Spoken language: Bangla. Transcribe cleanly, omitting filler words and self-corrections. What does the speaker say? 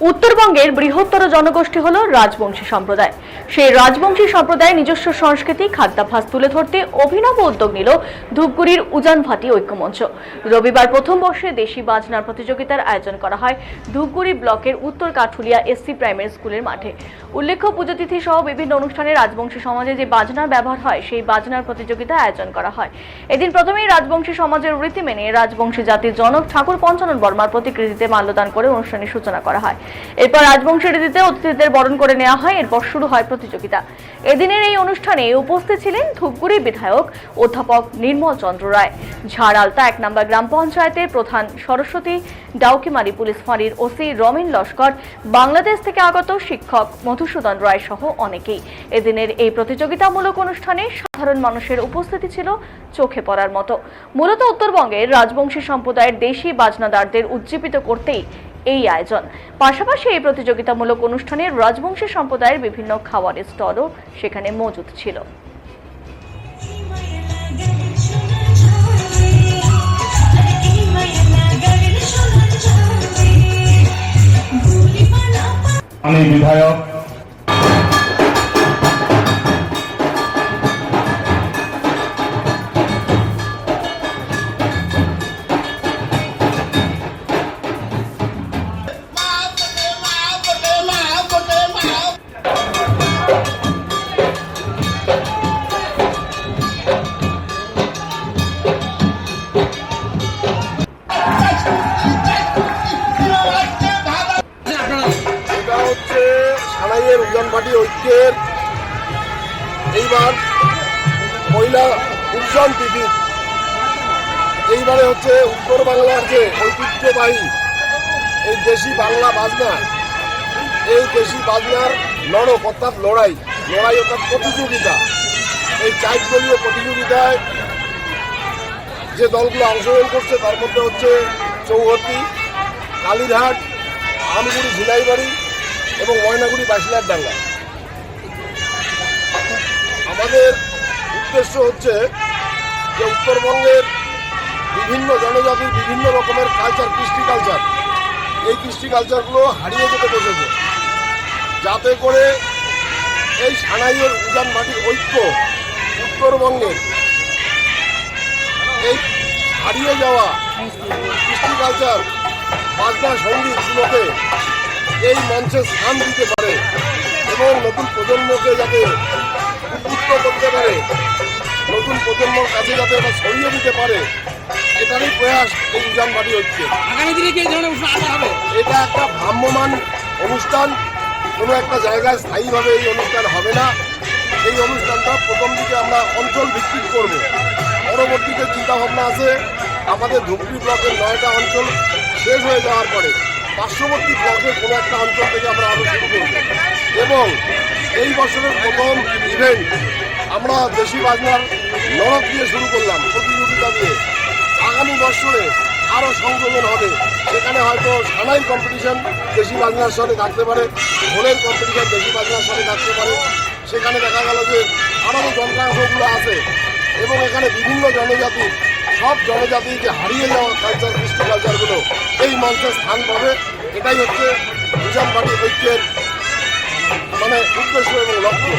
উত্তরবঙ্গের বৃহত্তর জনগোষ্ঠী হল রাজবংশী সম্প্রদায়। সেই রাজবংশী সম্প্রদায়ের নিজস্ব সংস্কৃতি খাদ্যাভ্যাস তুলে ধরতে অভিনব উদ্যোগ নিল ধূপগুড়ির উজানভাটি ঐক্যমঞ্চ। রবিবার প্রথম বর্ষে দেশি বাজনার প্রতিযোগিতার আয়োজন করা হয় ধূপগুড়ি ব্লকের উত্তর কাঠুলিয়া এসসি প্রাইমারি স্কুলের মাঠে। উল্লেখ্য, পুজোতিথি সহ বিভিন্ন অনুষ্ঠানে রাজবংশী সমাজে যে বাজনার ব্যবহার হয় সেই বাজনার প্রতিযোগিতা আয়োজন করা হয়। এদিন প্রথমেই রাজবংশী সমাজের রীতি মেনে রাজবংশী জাতির জনক ঠাকুর পঞ্চানন বর্মার প্রতিকৃতিতে মাল্যদান করে অনুষ্ঠানের সূচনা করা হয়। এরপর রাজবংশী রীতিতে অতিথিদের বরণ করে নেওয়া হয়। এরপর শুরু হয় প্রতিযোগিতা। এদিনের এই অনুষ্ঠানে উপস্থিত ছিলেন ধূপগুড়ি বিধায়ক অধ্যাপক নির্মল চন্দ্র রায়, ঝাড়ালতা 1 নম্বর গ্রাম পঞ্চায়েতের প্রধান সরস্বতী ডাউকিমারি পুলিশ ফাঁড়ির ওসি রমিন লস্কর, বাংলাদেশ থেকে আগত শিক্ষক মধুসূদন রায় সহ অনেকেই। এদিনের এই প্রতিযোগিতামূলক অনুষ্ঠানে সাধারণ মানুষের উপস্থিতি ছিল চোখে পড়ার মতো। মূলত উত্তরবঙ্গের রাজবংশী সম্প্রদায়ের দেশি বাজনাদারদের উজ্জীবিত করতেই এই আয়োজন। পাশাপাশি এই প্রতিযোগিতামূলক অনুষ্ঠানে রাজবংশী সম্প্রদায়ের বিভিন্ন খাবারের স্টলও সেখানে মজুদ ছিল। আমি বিধায়ক উজানভাটি ঐক্যের এইবার পয়লা উৎসব তিথি। এইবারে হচ্ছে উত্তর বাংলার যে ঐতিহ্যবাহী এই দেশি বাংলা বাজনা, এই দেশি বাজনার লড়ক অর্থাৎ লড়াই অর্থাৎ প্রতিযোগিতা। এই 4 দলীয় প্রতিযোগিতায় যে দলগুলো অংশগ্রহণ করছে তার মধ্যে হচ্ছে চৌহদ্দি, কালীঘাট, আমগুড়ি ঝিনাইবাড়ি এবং ময়নাগুড়ি বাইশিলার ডাঙ্গা। আমাদের উদ্দেশ্য হচ্ছে যে উত্তরবঙ্গের বিভিন্ন জনজাতির বিভিন্ন রকমের কালচার, কৃষ্টি কালচার, এই কৃষ্টি কালচারগুলো হারিয়ে যেতে বসেছে, যাতে করে এই সানাইয়ের উজানভাটির ঐক্য উত্তরবঙ্গের এই হারিয়ে যাওয়া কৃষ্টি কালচার, বাজনা সঙ্গীতগুলোকে এই মঞ্চে স্থান দিতে পারে এবং নতুন প্রজন্মকে যাতে উদ্বুদ্ধ করতে পারে, নতুন প্রজন্মর কাছে যাতে এটা ছড়িয়ে দিতে পারে, এটারই প্রয়াস এই উজানভাটি ঐক্যের। এটা একটা ভ্রাম্যমান অনুষ্ঠান, কোনো একটা জায়গায় স্থায়ীভাবে এই অনুষ্ঠান হবে না। এই অনুষ্ঠানটা প্রথম দিকে আমরা অঞ্চল ভিত্তিক করব, পরবর্তীতে চিন্তাভাবনা আছে আমাদের ধূপগুড়ি ব্লকের 9টা অঞ্চল শেষ হয়ে যাওয়ার পরে পার্শ্ববর্তী ব্লকের কোনো একটা অঞ্চল থেকে আমরা আরও শুরু করব। এবং এই বছরের প্রথম ইভেন্ট আমরা দেশি বাজনার লড়ক দিয়ে শুরু করলাম, প্রতিযোগিতা দিয়ে। আগামী বছরে আরও সংযোজন হবে, সেখানে হয়তো সানাই কম্পিটিশন দেশি বাজনার সাথে থাকতে পারে, ঢোলের কম্পিটিশন দেশি বাজনার সাথে থাকতে পারে। সেখানে দেখা গেল যে আরও যন্ত্রাংশগুলো আছে এবং এখানে বিভিন্ন জনজাতি, সব জনজাতি যে হারিয়ে যাওয়া কালচার, কৃষ্টি কালচারগুলো এই মঞ্চে স্থান পাবে। এটাই হচ্ছে উজানভাটি ঐক্যের উদ্দেশ্য এবং লক্ষ্য।